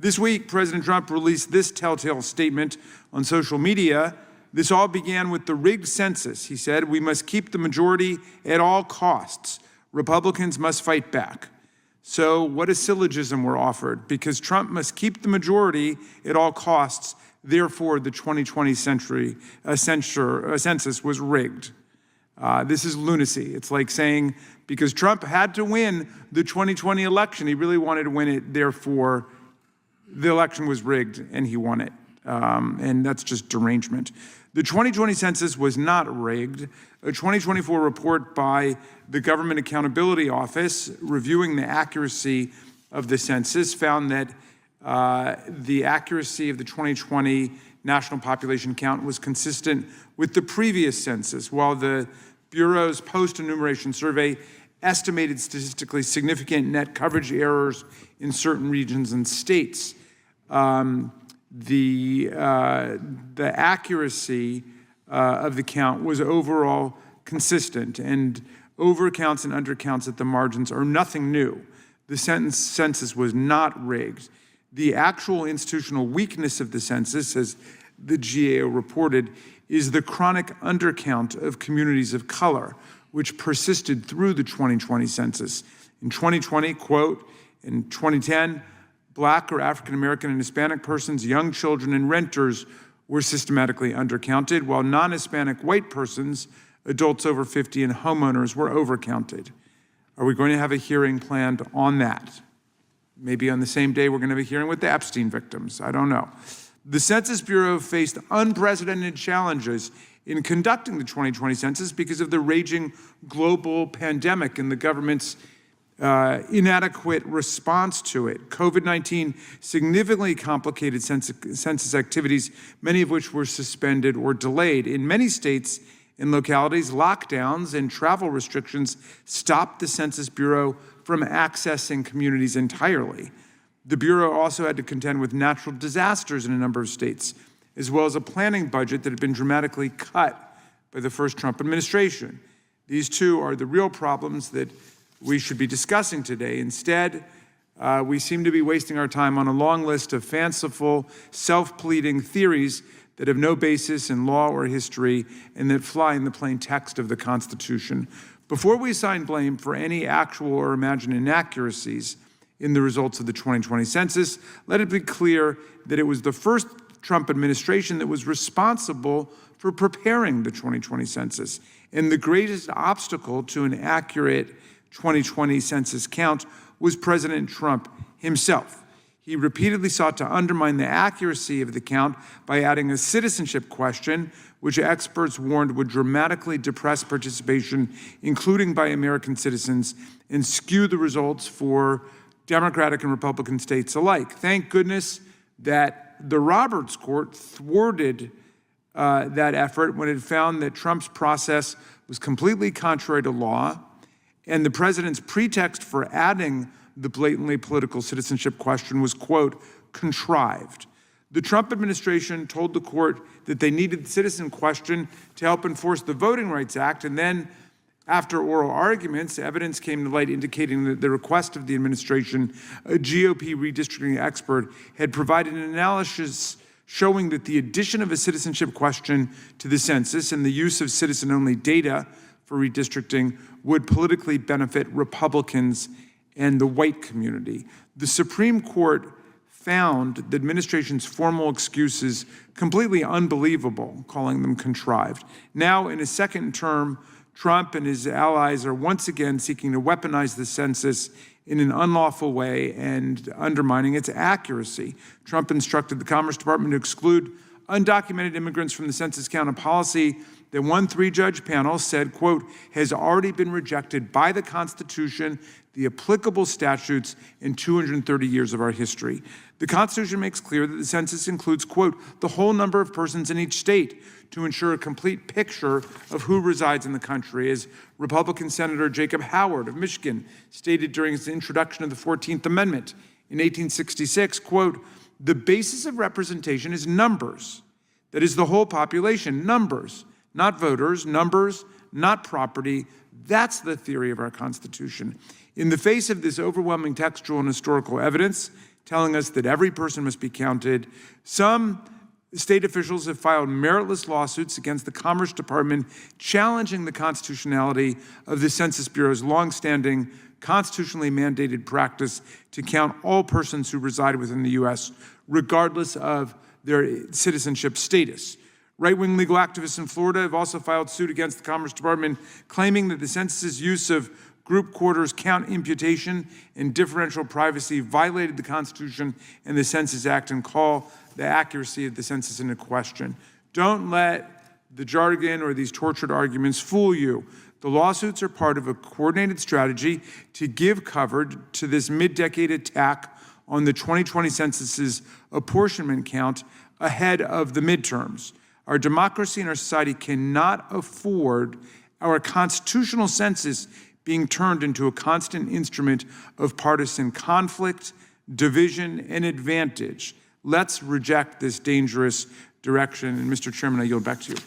This week, President Trump released this telltale statement on social media. This all began with the rigged census. He said, "We must keep the majority at all costs. Republicans must fight back." So what a syllogism we're offered. Because Trump must keep the majority at all costs, therefore the 2020 census was rigged. This is lunacy. It's like saying because Trump had to win the 2020 election, he really wanted to win it, therefore the election was rigged and he won it. And that's just derangement. The 2020 census was not rigged. A 2024 report by the Government Accountability Office reviewing the accuracy of the census found that the accuracy of the 2020 national population count was consistent with the previous census, while the Bureau's post-enumeration survey estimated statistically significant net coverage errors in certain regions and states. The accuracy of the count was overall consistent, and overcounts and undercounts at the margins are nothing new. The census was not rigged. The actual institutional weakness of the census, as the GAO reported, is the chronic undercount of communities of color, which persisted through the 2020 census. In 2020, quote, in 2010, Black or African American and Hispanic persons, young children, and renters were systematically undercounted, while non-Hispanic white persons, adults over 50, and homeowners were overcounted. Are we going to have a hearing planned on that? Maybe on the same day we're going to have a hearing with the Epstein victims. I don't know. The Census Bureau faced unprecedented challenges in conducting the 2020 census because of the raging global pandemic and the government's inadequate response to it. COVID-19 significantly complicated census activities, many of which were suspended or delayed. In many states and localities, lockdowns and travel restrictions stopped the Census Bureau from accessing communities entirely. The Bureau also had to contend with natural disasters in a number of states, as well as a planning budget that had been dramatically cut by the first Trump administration. These two are the real problems that we should be discussing today. Instead, we seem to be wasting our time on a long list of fanciful, self-pleading theories that have no basis in law or history and that fly in the plain text of the Constitution. Before we assign blame for any actual or imagined inaccuracies in the results of the 2020 census, let it be clear that it was the first Trump administration that was responsible for preparing the 2020 census. And the greatest obstacle to an accurate 2020 census count was President Trump himself. He repeatedly sought to undermine the accuracy of the count by adding a citizenship question, which experts warned would dramatically depress participation, including by American citizens, and skew the results for Democratic and Republican states alike. Thank goodness that the Roberts Court thwarted that effort when it found that Trump's process was completely contrary to law, and the president's pretext for adding the blatantly political citizenship question was, quote, contrived. The Trump administration told the court that they needed the citizen question to help enforce the Voting Rights Act, and then after oral arguments, evidence came to light indicating that the request of the administration, a GOP redistricting expert, had provided an analysis showing that the addition of a citizenship question to the census and the use of citizen-only data for redistricting would politically benefit Republicans and the white community. The Supreme Court found the administration's formal excuses completely unbelievable, calling them contrived. Now, in his second term, Trump and his allies are once again seeking to weaponize the census in an unlawful way and undermining its accuracy. Trump instructed the Commerce Department to exclude undocumented immigrants from the census count, a policy that one three-judge panel said, quote, has already been rejected by the Constitution, the applicable statutes, in 230 years of our history. The Constitution makes clear that the census includes, quote, the whole number of persons in each state to ensure a complete picture of who resides in the country. As Republican Senator Jacob Howard of Michigan stated during his introduction of the 14th Amendment in 1866, quote, the basis of representation is numbers. That is the whole population, numbers, not voters, numbers, not property. That's the theory of our Constitution. In the face of this overwhelming textual and historical evidence, telling us that every person must be counted. Some state officials have filed meritless lawsuits against the Commerce Department, challenging the constitutionality of the Census Bureau's longstanding constitutionally mandated practice to count all persons who reside within the U.S., regardless of their citizenship status. Right-wing legal activists in Florida have also filed suit against the Commerce Department, claiming that the census's use of group quarters, count imputation, and differential privacy violated the Constitution and the Census Act, and call the accuracy of the census into question. Don't let the jargon or these tortured arguments fool you. The lawsuits are part of a coordinated strategy to give cover to this mid-decade attack on the 2020 census's apportionment count ahead of the midterms. Our democracy and our society cannot afford our constitutional census being turned into a constant instrument of partisan conflict, division, and advantage. Let's reject this dangerous direction. And Mr. Chairman, I yield back to you.